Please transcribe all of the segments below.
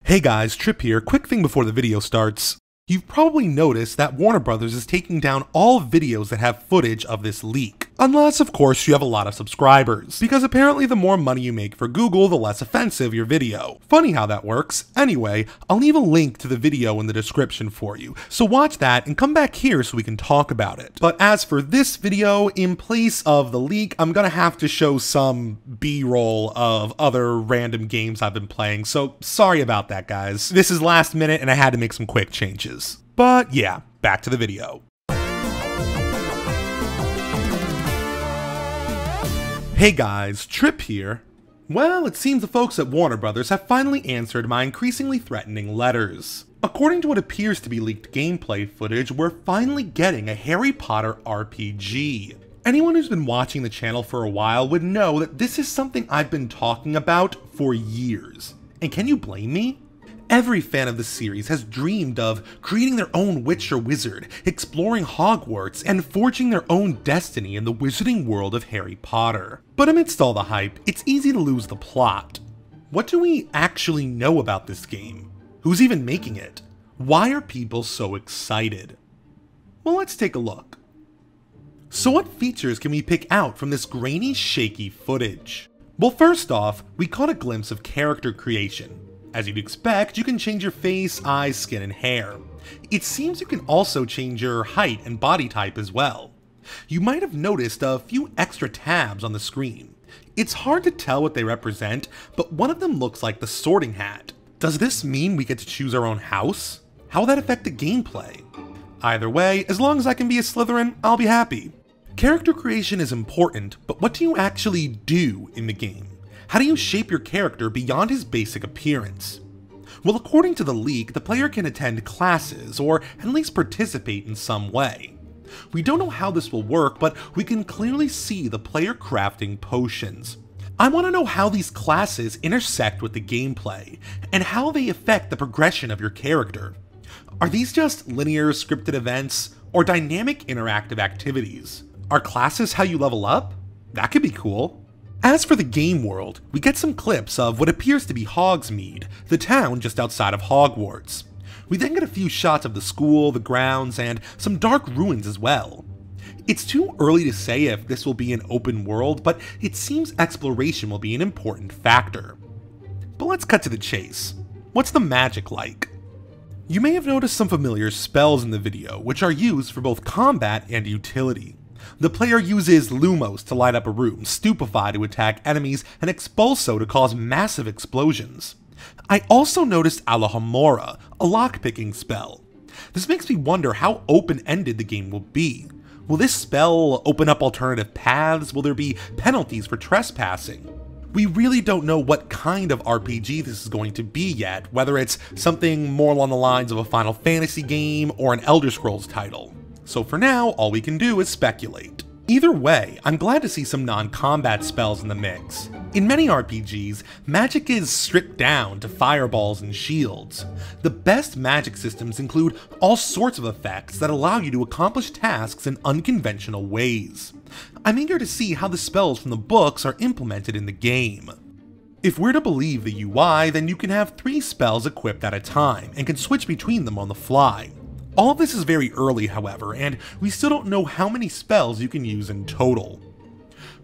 Hey guys, Trip here. Quick thing before the video starts. You've probably noticed that Warner Brothers is taking down all videos that have footage of this leak. Unless, of course, you have a lot of subscribers. Because apparently the more money you make for Google, the less offensive your video. Funny how that works. Anyway, I'll leave a link to the video in the description for you. So watch that and come back here so we can talk about it. But as for this video, in place of the leak, I'm gonna have to show some B-roll of other random games I've been playing. So sorry about that, guys. This is last minute and I had to make some quick changes. But yeah, back to the video. Hey guys, Trip here. Well, it seems the folks at Warner Brothers have finally answered my increasingly threatening letters. According to what appears to be leaked gameplay footage, we're finally getting a Harry Potter RPG. Anyone who's been watching the channel for a while would know that this is something I've been talking about for years. And can you blame me? Every fan of the series has dreamed of creating their own witch or wizard, exploring Hogwarts, and forging their own destiny in the wizarding world of Harry Potter. But amidst all the hype, it's easy to lose the plot. What do we actually know about this game? Who's even making it? Why are people so excited? Well, let's take a look. So what features can we pick out from this grainy, shaky footage? Well, first off, we caught a glimpse of character creation. As you'd expect, you can change your face, eyes, skin, and hair. It seems you can also change your height and body type as well. You might have noticed a few extra tabs on the screen. It's hard to tell what they represent, but one of them looks like the sorting hat. Does this mean we get to choose our own house? How will that affect the gameplay? Either way, as long as I can be a Slytherin, I'll be happy. Character creation is important, but what do you actually do in the game? How do you shape your character beyond his basic appearance? Well, according to the leak, the player can attend classes, or at least participate in some way. We don't know how this will work, but we can clearly see the player crafting potions. I want to know how these classes intersect with the gameplay, and how they affect the progression of your character. Are these just linear scripted events, or dynamic interactive activities? Are classes how you level up? That could be cool. As for the game world, we get some clips of what appears to be Hogsmeade, the town just outside of Hogwarts. We then get a few shots of the school, the grounds, and some dark ruins as well. It's too early to say if this will be an open world, but it seems exploration will be an important factor. But let's cut to the chase. What's the magic like? You may have noticed some familiar spells in the video, which are used for both combat and utility. The player uses Lumos to light up a room, Stupefy to attack enemies, and Expulso to cause massive explosions. I also noticed Alohomora, a lockpicking spell. This makes me wonder how open-ended the game will be. Will this spell open up alternative paths? Will there be penalties for trespassing? We really don't know what kind of RPG this is going to be yet, whether it's something more along the lines of a Final Fantasy game or an Elder Scrolls title. So for now, all we can do is speculate. Either way, I'm glad to see some non-combat spells in the mix. In many RPGs, magic is stripped down to fireballs and shields. The best magic systems include all sorts of effects that allow you to accomplish tasks in unconventional ways. I'm eager to see how the spells from the books are implemented in the game. If we're to believe the UI, then you can have 3 spells equipped at a time, and can switch between them on the fly. All of this is very early, however, and we still don't know how many spells you can use in total.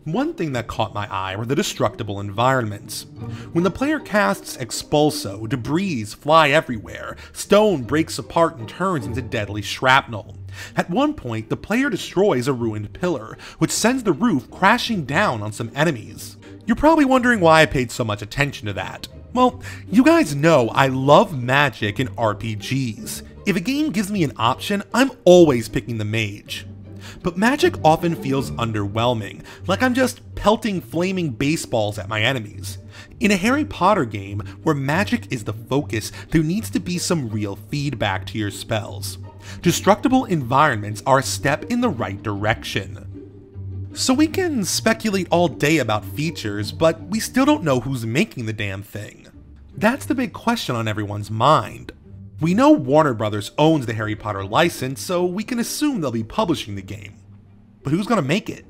One thing that caught my eye were the destructible environments. When the player casts Expulso, debris fly everywhere, stone breaks apart and turns into deadly shrapnel. At one point, the player destroys a ruined pillar, which sends the roof crashing down on some enemies. You're probably wondering why I paid so much attention to that. Well, you guys know I love magic in RPGs. If a game gives me an option, I'm always picking the mage. But magic often feels underwhelming, like I'm just pelting flaming baseballs at my enemies. In a Harry Potter game, where magic is the focus, there needs to be some real feedback to your spells. Destructible environments are a step in the right direction. So we can speculate all day about features, but we still don't know who's making the damn thing. That's the big question on everyone's mind. We know Warner Brothers owns the Harry Potter license, so we can assume they'll be publishing the game. But who's gonna make it?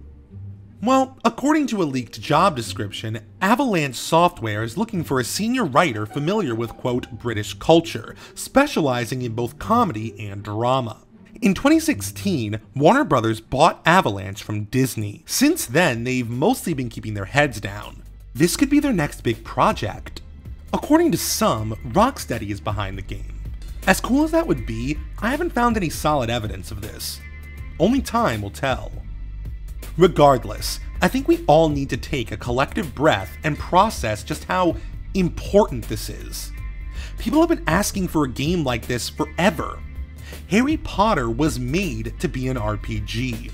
Well, according to a leaked job description, Avalanche Software is looking for a senior writer familiar with, quote, British culture, specializing in both comedy and drama. In 2016, Warner Bros. Bought Avalanche from Disney. Since then, they've mostly been keeping their heads down. This could be their next big project. According to some, Rocksteady is behind the game. As cool as that would be, I haven't found any solid evidence of this. Only time will tell. Regardless, I think we all need to take a collective breath and process just how important this is. People have been asking for a game like this forever. Harry Potter was made to be an RPG.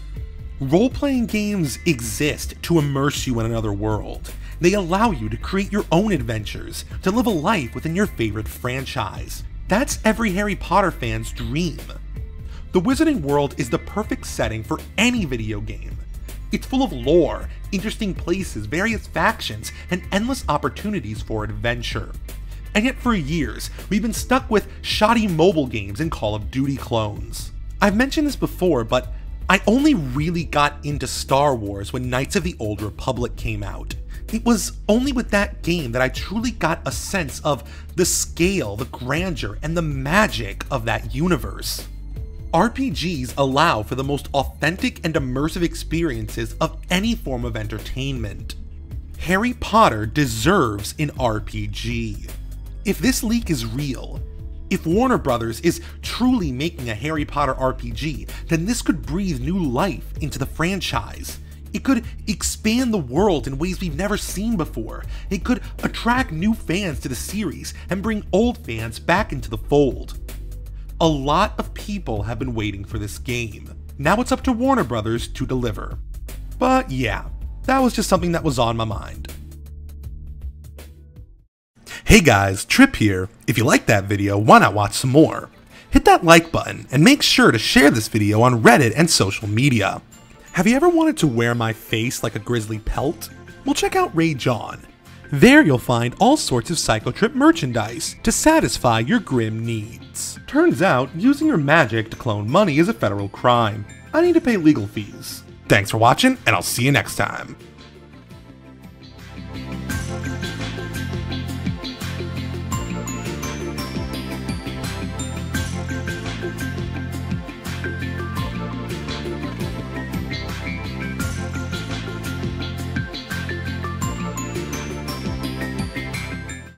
Role-playing games exist to immerse you in another world. They allow you to create your own adventures, to live a life within your favorite franchise. That's every Harry Potter fan's dream. The Wizarding World is the perfect setting for any video game. It's full of lore, interesting places, various factions, and endless opportunities for adventure. And yet for years, we've been stuck with shoddy mobile games and Call of Duty clones. I've mentioned this before, but I only really got into Star Wars when Knights of the Old Republic came out. It was only with that game that I truly got a sense of the scale, the grandeur, and the magic of that universe. RPGs allow for the most authentic and immersive experiences of any form of entertainment. Harry Potter deserves an RPG. If this leak is real, if Warner Bros. Is truly making a Harry Potter RPG, then this could breathe new life into the franchise. It could expand the world in ways we've never seen before. It could attract new fans to the series and bring old fans back into the fold. A lot of people have been waiting for this game. Now it's up to Warner Bros. To deliver. But yeah, that was just something that was on my mind. Hey guys, Trip here. If you liked that video, why not watch some more? Hit that like button and make sure to share this video on Reddit and social media. Have you ever wanted to wear my face like a grizzly pelt? Well, check out Rage On. There you'll find all sorts of psychotrip merchandise to satisfy your grim needs. Turns out, using your magic to clone money is a federal crime. I need to pay legal fees. Thanks for watching, and I'll see you next time.